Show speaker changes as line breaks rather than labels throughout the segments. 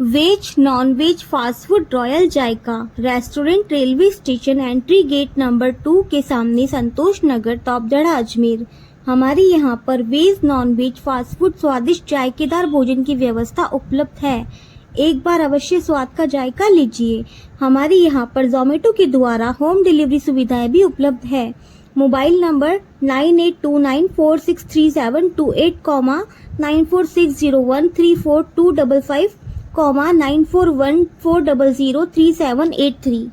Veg non veg fast food royal Zaika restaurant railway station entry gate number 2 के सामने संतोष नगर तोपदड़ा अजमेर। हमारे यहाँ पर veg non veg fast food स्वादिष्ट जायकेदार भोजन की व्यवस्था उपलब्ध है। एक बार अवश्य स्वाद का जायका लीजिए। हमारे यहाँ पर जोमेटो के द्वारा होम डिलीवरी सुविधाएं भी उपलब्ध है। Mobile number 9829463728, 9460134255, 9414003783।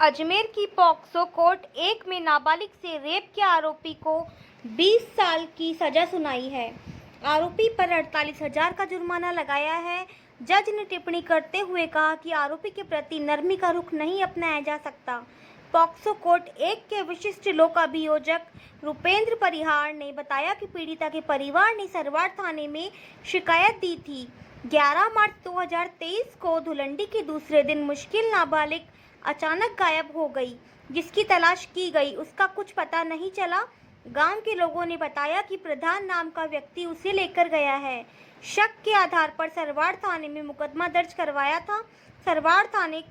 अजमेर की पॉक्सो कोर्ट 1 में नाबालिग से रेप के आरोपी को 20 साल की सजा सुनाई है। आरोपी पर 48,000 का जुर्माना लगाया है। जज ने टिप्पणी करते हुए कहा कि आरोपी के प्रति नरमी का रुख नहीं अपनाया जा सकता। पॉक्सो कोर्ट 1 के विशिष्ट लोक अभियोजक रुपेंद्र परिहार ने बताया कि पीड़िता के परिवार ने सरवाड़ थाने में शिकायत दी थी। 11 मार्च 2023 को धुलंडी के दूसरे दिन मुश्किल नाबालिग अचानक गायब हो गई, जिसकी तलाश की गई, उसका कुछ पता नहीं चला। गांव के लोगों ने बताया कि प्रधान नाम का व्यक्ति उसे लेकर गया है। शक के आधार पर सरवाड़ थाने में मुकदमा दर्ज करवाया था। सरवाड़ थाने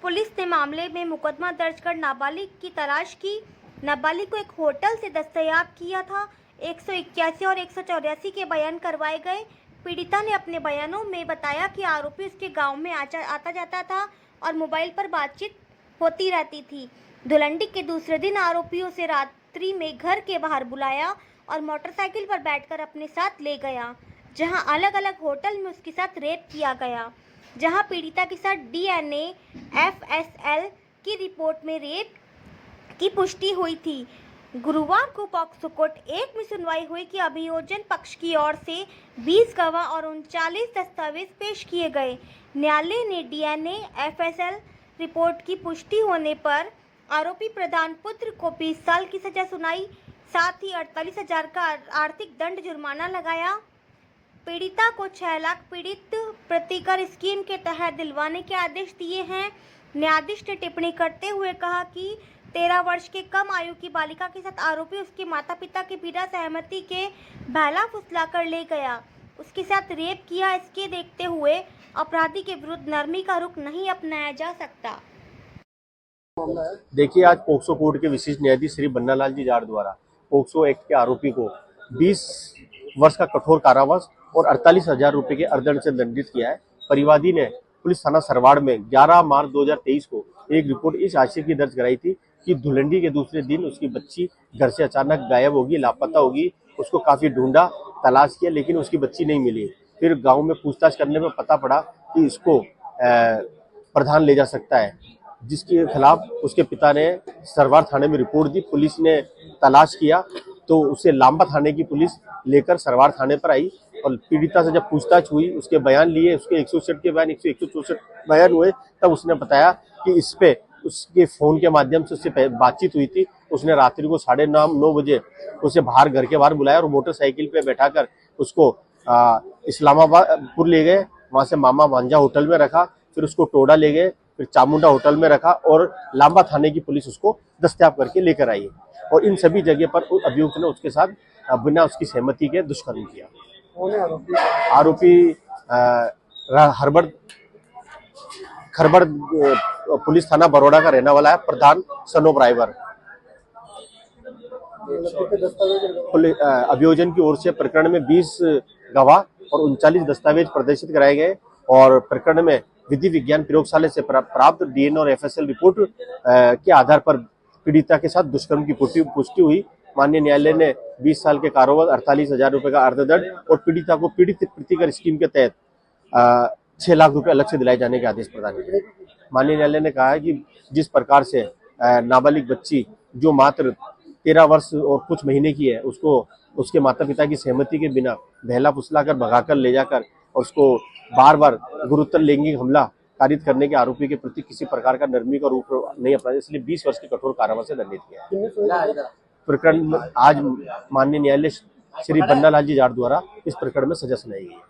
पुलिस ने मामले में मुकदमा दर्ज कर नाबालिग की तलाश की। नाबालिग को एक होटल से दस्तयाब किया था। 181 और 184 के बयान करवाए गए। पीड़िता ने अपने बयानों में बताया कि आरोपी उसके गाँव में आता जाता था और मोबाइल पर बातचीत होती रहती थी। धुलंडी के दूसरे दिन आरोपी उसे रात्रि में घर के बाहर बुलाया और मोटरसाइकिल पर बैठकर अपने साथ ले गया, जहां अलग अलग होटल में उसके साथ रेप किया गया, जहां पीड़िता के साथ DNA FSL की रिपोर्ट में रेप की पुष्टि हुई थी। गुरुवार को पॉक्सो कोर्ट 1 में सुनवाई हुई कि अभियोजन पक्ष की ओर से 20 गवाह और 39 दस्तावेज पेश किए गए। न्यायालय ने DNA FSL रिपोर्ट की पुष्टि होने पर आरोपी प्रधान पुत्र को 20 साल की सजा सुनाई। साथ ही 48,000 का आर्थिक दंड जुर्माना लगाया। पीड़िता को 6 लाख पीड़ित प्रतिकर स्कीम के तहत दिलवाने के आदेश दिए हैं। न्यायाधीश ने टिप्पणी करते हुए कहा कि 13 वर्ष के कम आयु की बालिका के साथ आरोपी उसके माता पिता के बिना सहमति के बहला फुसला कर ले गया, उसके साथ रेप किया। इसके देखते हुए अपराधी के विरुद्ध नरमी का रुख नहीं अपनाया जा सकता।
देखिए, आज पोक्सो कोर्ट के विशिष्ट न्यायाधीश श्री बन्नालाल जी जाट द्वारा पोक्सो एक्ट के आरोपी को 20 वर्ष का कठोर कारावास और 48,000 रुपए के अर्थदंड से दंडित किया है। परिवादी ने पुलिस थाना सरवाड़ में 11 मार्च 2023 को एक रिपोर्ट इस आशय की दर्ज कराई थी कि धुलंडी के दूसरे दिन उसकी बच्ची घर से अचानक गायब होगी, लापता होगी। उसको काफी ढूंढा, तलाश किया, लेकिन उसकी बच्ची नहीं मिली। फिर गांव में पूछताछ करने में पता पड़ा कि इसको प्रधान ले जा सकता है, जिसके खिलाफ उसके पिता ने सरवाड़ थाने में रिपोर्ट दी। पुलिस ने तलाश किया तो उसे लांबा थाने की पुलिस लेकर सरवाड़ थाने पर आई और पीड़िता से जब पूछताछ हुई, उसके बयान लिए, उसके 161 के बयान 164 बयान हुए, तब उसने बताया कि इस पे उसके फोन के माध्यम से उससे बातचीत हुई थी। उसने रात्रि को 9:30 बजे उसे बाहर, घर के बाहर बुलाया और मोटरसाइकिल पे बैठाकर उसको इस्लामाबाद ले गए। वहां से मामा भांजा होटल में रखा, फिर उसको टोडा ले गए, फिर चामुंडा होटल में रखा और लांबा थाने की पुलिस उसको दस्तयाब करके लेकर आई। और इन सभी जगह पर अभियुक्त ने उसके साथ बिना उसकी सहमति के दुष्कर्म किया। आरोपी खरबड़ पुलिस थाना बड़ौदा का रहने वाला है, प्रधान सनो ड्राइवर। अभियोजन की ओर से प्रकरण में 20 गवाह और 39 दस्तावेज प्रदर्शित कराए गए और प्रकरण में विधि विज्ञान प्रयोगशाला से प्राप्त डीएनए और एफएसएल रिपोर्ट के आधार पर पीड़िता के साथ दुष्कर्म की पुष्टि हुई। माननीय न्यायालय ने 20 साल के कारावास, 48,000 रुपए का अर्थदंड और पीड़िता को पीड़ित प्रतिकर स्कीम के तहत 6 लाख रुपए अलग से दिलाए जाने के आदेश प्रदान किए। माननीय न्यायालय ने कहा है कि जिस प्रकार से नाबालिग बच्ची जो मात्र 13 वर्ष और कुछ महीने की है, उसको उसके माता पिता की सहमति के बिना बहला फुसलाकर भगाकर ले जाकर और उसको बार बार गुरुतर लैंगिक हमला कारित करने के आरोपी के प्रति किसी प्रकार का नरमी का रूप नहीं अपनाया, इसलिए 20 वर्ष की कठोर कारावास से दंडित किया है। प्रकरण आज माननीय न्यायालय श्री बन्ना लाल जी जाट द्वारा इस प्रकरण में सजा सुनाई गई है।